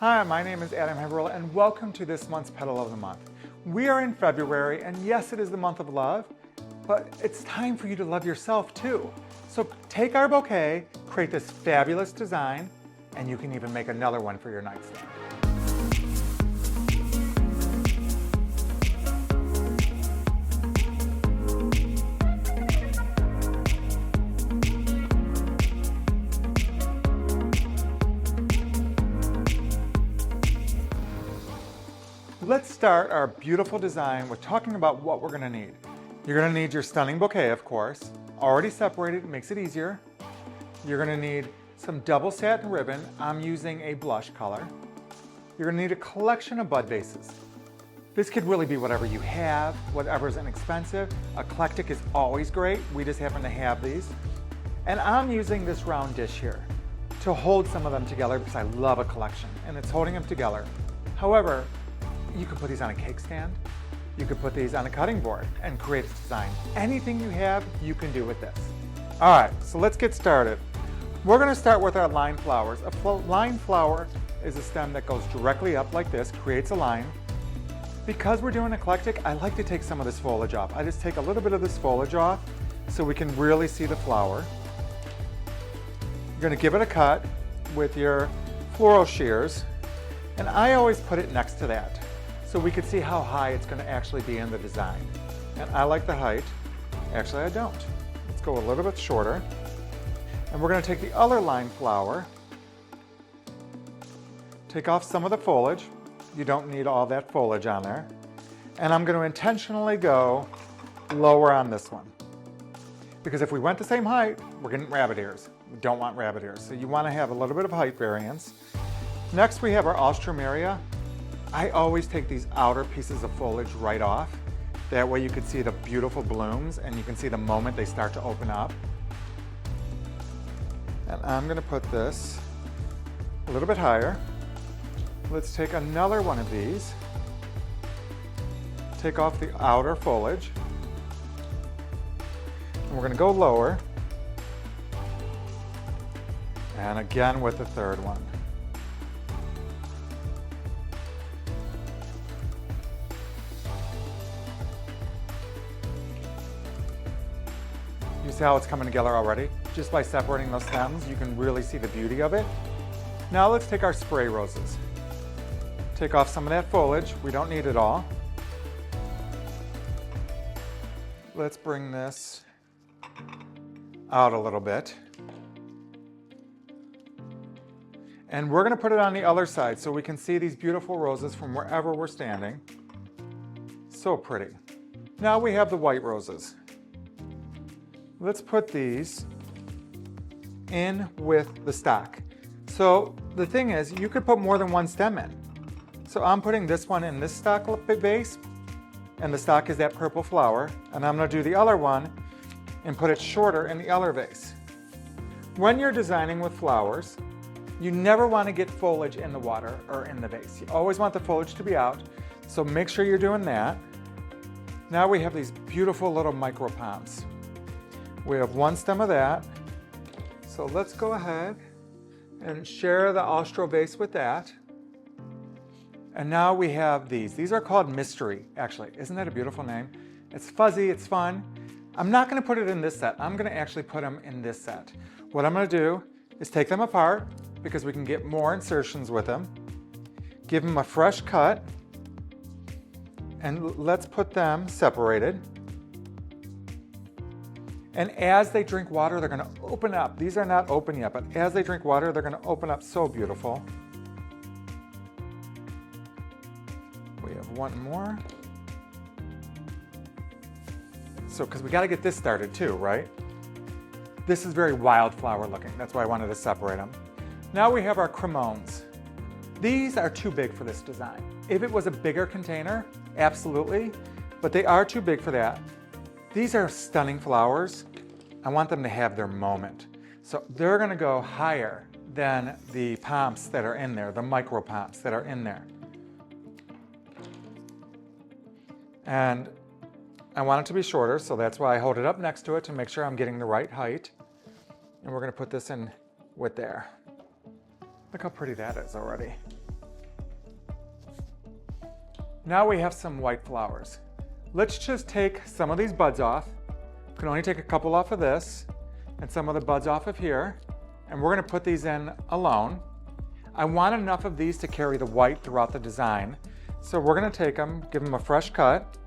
Hi, my name is Adam Haverl and welcome to this month's Petal of the Month. We are in February and yes, it is the month of love, but it's time for you to love yourself too. So take our bouquet, create this fabulous design, and you can even make another one for your nightstand. Let's start our beautiful design with talking about what we're going to need. You're going to need your stunning bouquet, of course. Already separated, makes it easier. You're going to need some double satin ribbon. I'm using a blush color. You're going to need a collection of bud vases. This could really be whatever you have, whatever's inexpensive. Eclectic is always great. We just happen to have these. And I'm using this round dish here to hold some of them together because I love a collection and it's holding them together. However, you could put these on a cake stand. You could put these on a cutting board and create a design. Anything you have, you can do with this. All right, so let's get started. We're gonna start with our line flowers. A line flower is a stem that goes directly up like this, creates a line. Because we're doing eclectic, I like to take some of this foliage off. I just take a little bit of this foliage off so we can really see the flower. You're gonna give it a cut with your floral shears, and I always put it next to that, so we could see how high it's going to actually be in the design. And I like the height. Actually, I don't. Let's go a little bit shorter. And we're going to take the other line flower, take off some of the foliage. You don't need all that foliage on there. And I'm going to intentionally go lower on this one. Because if we went the same height, we're getting rabbit ears. We don't want rabbit ears. So you want to have a little bit of height variance. Next, we have our alstroemeria. I always take these outer pieces of foliage right off. That way you can see the beautiful blooms and you can see the moment they start to open up. And I'm going to put this a little bit higher. Let's take another one of these. Take off the outer foliage. And we're going to go lower. And again with the third one. You see how it's coming together already? Just by separating those stems, you can really see the beauty of it. Now let's take our spray roses. Take off some of that foliage. We don't need it all. Let's bring this out a little bit. And we're going to put it on the other side so we can see these beautiful roses from wherever we're standing. So pretty. Now we have the white roses. Let's put these in with the stock. So the thing is, you could put more than one stem in. So I'm putting this one in this stock vase, and the stock is that purple flower, and I'm going to do the other one and put it shorter in the other vase. When you're designing with flowers, you never want to get foliage in the water or in the vase. You always want the foliage to be out, so make sure you're doing that. Now we have these beautiful little micro palms. We have one stem of that. So let's go ahead and share the alstro vase with that. And now we have these. These are called mystery, actually. Isn't that a beautiful name? It's fuzzy, it's fun. I'm not gonna put it in this set. I'm gonna actually put them in this set. What I'm gonna do is take them apart because we can get more insertions with them. Give them a fresh cut. And let's put them separated. And as they drink water, they're going to open up. These are not open yet, but as they drink water, they're going to open up so beautiful. We have one more. So, because we got to get this started too, right? This is very wildflower looking. That's why I wanted to separate them. Now we have our cremones. These are too big for this design. If it was a bigger container, absolutely, but they are too big for that. These are stunning flowers. I want them to have their moment. So they're gonna go higher than the pomps that are in there, the micro pomps that are in there. And I want it to be shorter, so that's why I hold it up next to it to make sure I'm getting the right height. And we're gonna put this in with there. Look how pretty that is already. Now we have some white flowers. Let's just take some of these buds off. You can only take a couple off of this and some of the buds off of here. And we're gonna put these in alone. I want enough of these to carry the white throughout the design. So we're gonna take them, give them a fresh cut,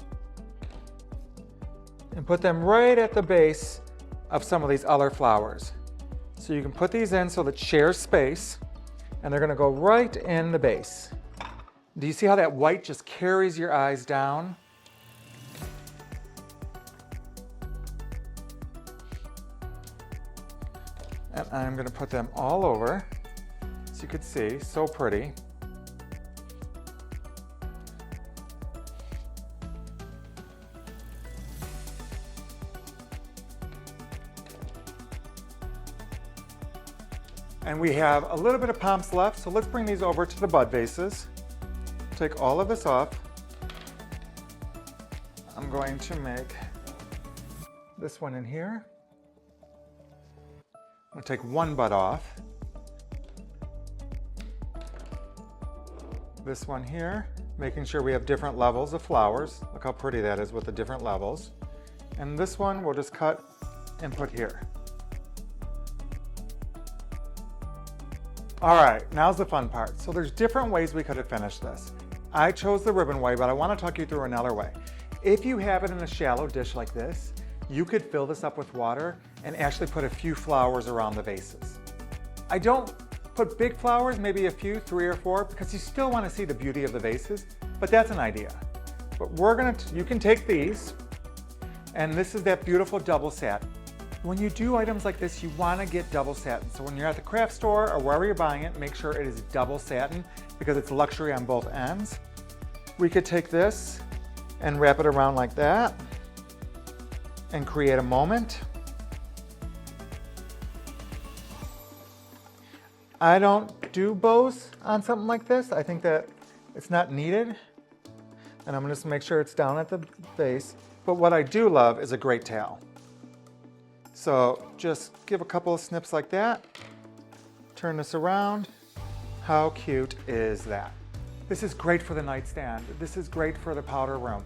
and put them right at the base of some of these other flowers. So you can put these in so that shares space, and they're gonna go right in the base. Do you see how that white just carries your eyes down? And I'm gonna put them all over, so you could see, so pretty. And we have a little bit of pomps left, so let's bring these over to the bud vases. Take all of this off. I'm going to make this one in here. I'm gonna take one bud off. This one here, making sure we have different levels of flowers. Look how pretty that is with the different levels. And this one we'll just cut and put here. All right, now's the fun part. So there's different ways we could have finished this. I chose the ribbon way, but I want to talk you through another way. If you have it in a shallow dish like this, you could fill this up with water and actually put a few flowers around the vases. I don't put big flowers, maybe a few, 3 or 4, because you still want to see the beauty of the vases, but that's an idea. But you can take these, and this is that beautiful double satin. When you do items like this, you want to get double satin. So when you're at the craft store or wherever you're buying it, make sure it is double satin because it's luxury on both ends. We could take this and wrap it around like that and create a moment. I don't do bows on something like this. I think that it's not needed. And I'm gonna just make sure it's down at the base. But what I do love is a great tail. So just give a couple of snips like that. Turn this around. How cute is that? This is great for the nightstand. This is great for the powder room.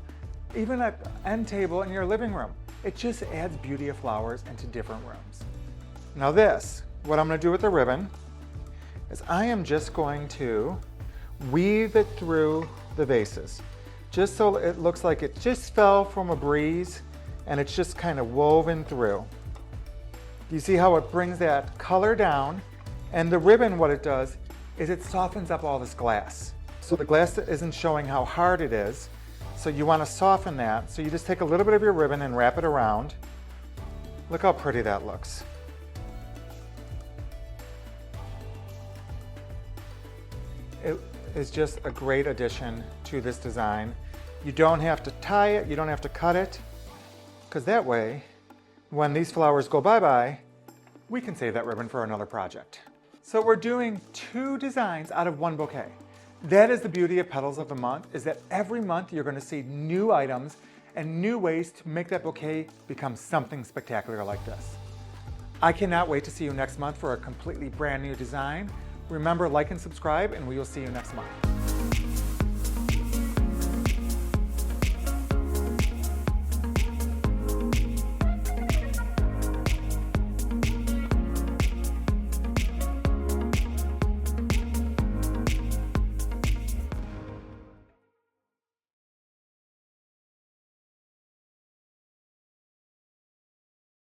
Even at the end table in your living room. It just adds beauty of flowers into different rooms. Now this, what I'm gonna do with the ribbon is I am just going to weave it through the vases. Just so it looks like it just fell from a breeze and it's just kind of woven through. You see how it brings that color down, and the ribbon, what it does is it softens up all this glass. So the glass isn't showing how hard it is, so you want to soften that. So you just take a little bit of your ribbon and wrap it around. Look how pretty that looks. It is just a great addition to this design. You don't have to tie it, you don't have to cut it, because that way, when these flowers go bye-bye, we can save that ribbon for another project. So we're doing 2 designs out of 1 bouquet. That is the beauty of Petals of the Month, is that every month you're gonna see new items and new ways to make that bouquet become something spectacular like this. I cannot wait to see you next month for a completely brand new design. Remember, like and subscribe, and we will see you next month.